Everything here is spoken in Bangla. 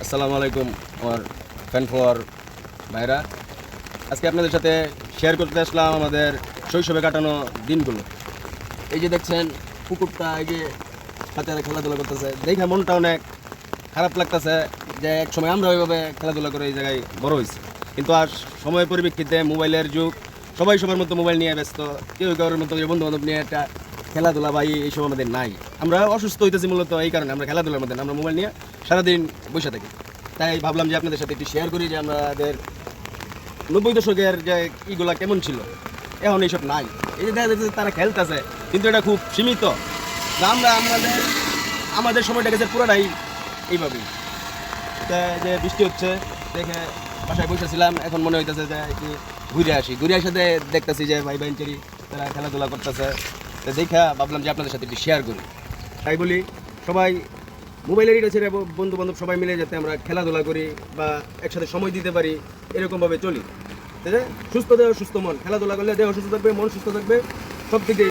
আসসালামু আলাইকুম আমার ফ্যান ফলোয়ার ভাইরা। আজকে আপনাদের সাথে শেয়ার করতে আসলাম আমাদের শৈশবে কাটানো দিনগুলো। এই যে দেখছেন পুকুরটা, এই যে বাচ্চারা খেলাধুলা করতেছে, দেখে মনটা অনেক খারাপ লাগতেছে যে এক সময় আমরা ওইভাবে খেলাধুলা করে এই জায়গায় বড় হয়েছি। কিন্তু আর সময়ের পরিপ্রেক্ষিতে মোবাইলের যুগ, সবাই সবার মতো মোবাইল নিয়ে ব্যস্ত, কেউ কারোর মতো বন্ধু বান্ধব নিয়ে একটা খেলাধুলা বা এইসব আমাদের নাই। আমরা অসুস্থ হইতেছি মূলত এই কারণে, আমরা খেলাধুলার মধ্যে না, আমরা মোবাইল নিয়ে সারাদিন বসে থাকি। তাই ভাবলাম যে আপনাদের সাথে একটু শেয়ার করি যে আমাদের 90 দশকের যে ইগুলা কেমন ছিল, এখন এইসব নাই। এই যে দেখা যাচ্ছে তারা খেলতেছে কিন্তু এটা খুব সীমিত। আমরা আমাদের সময়টা গেছে পুরোটাই এইভাবেই। যে বৃষ্টি হচ্ছে দেখে বাসায় বসেছিলাম, এখন মনে হইতেছে যে একটু ঘুরে আসাতে দেখতেছি যে ভাই বেঞ্চেরি তারা খেলাধুলা করতেছে। তো দেখা ভাবলাম যে আপনাদের সাথে একটু শেয়ার করি। তাই বলি সবাই মোবাইলেরই কাছে বন্ধু বান্ধব সবাই মিলে যাতে আমরা খেলাধুলা করি বা একসাথে সময় দিতে পারি, এরকমভাবে চলি। সুস্থ দেহ সুস্থ মন, খেলাধুলা করলে দেহ সুস্থ থাকবে, মন সুস্থ থাকবে, সব দিকে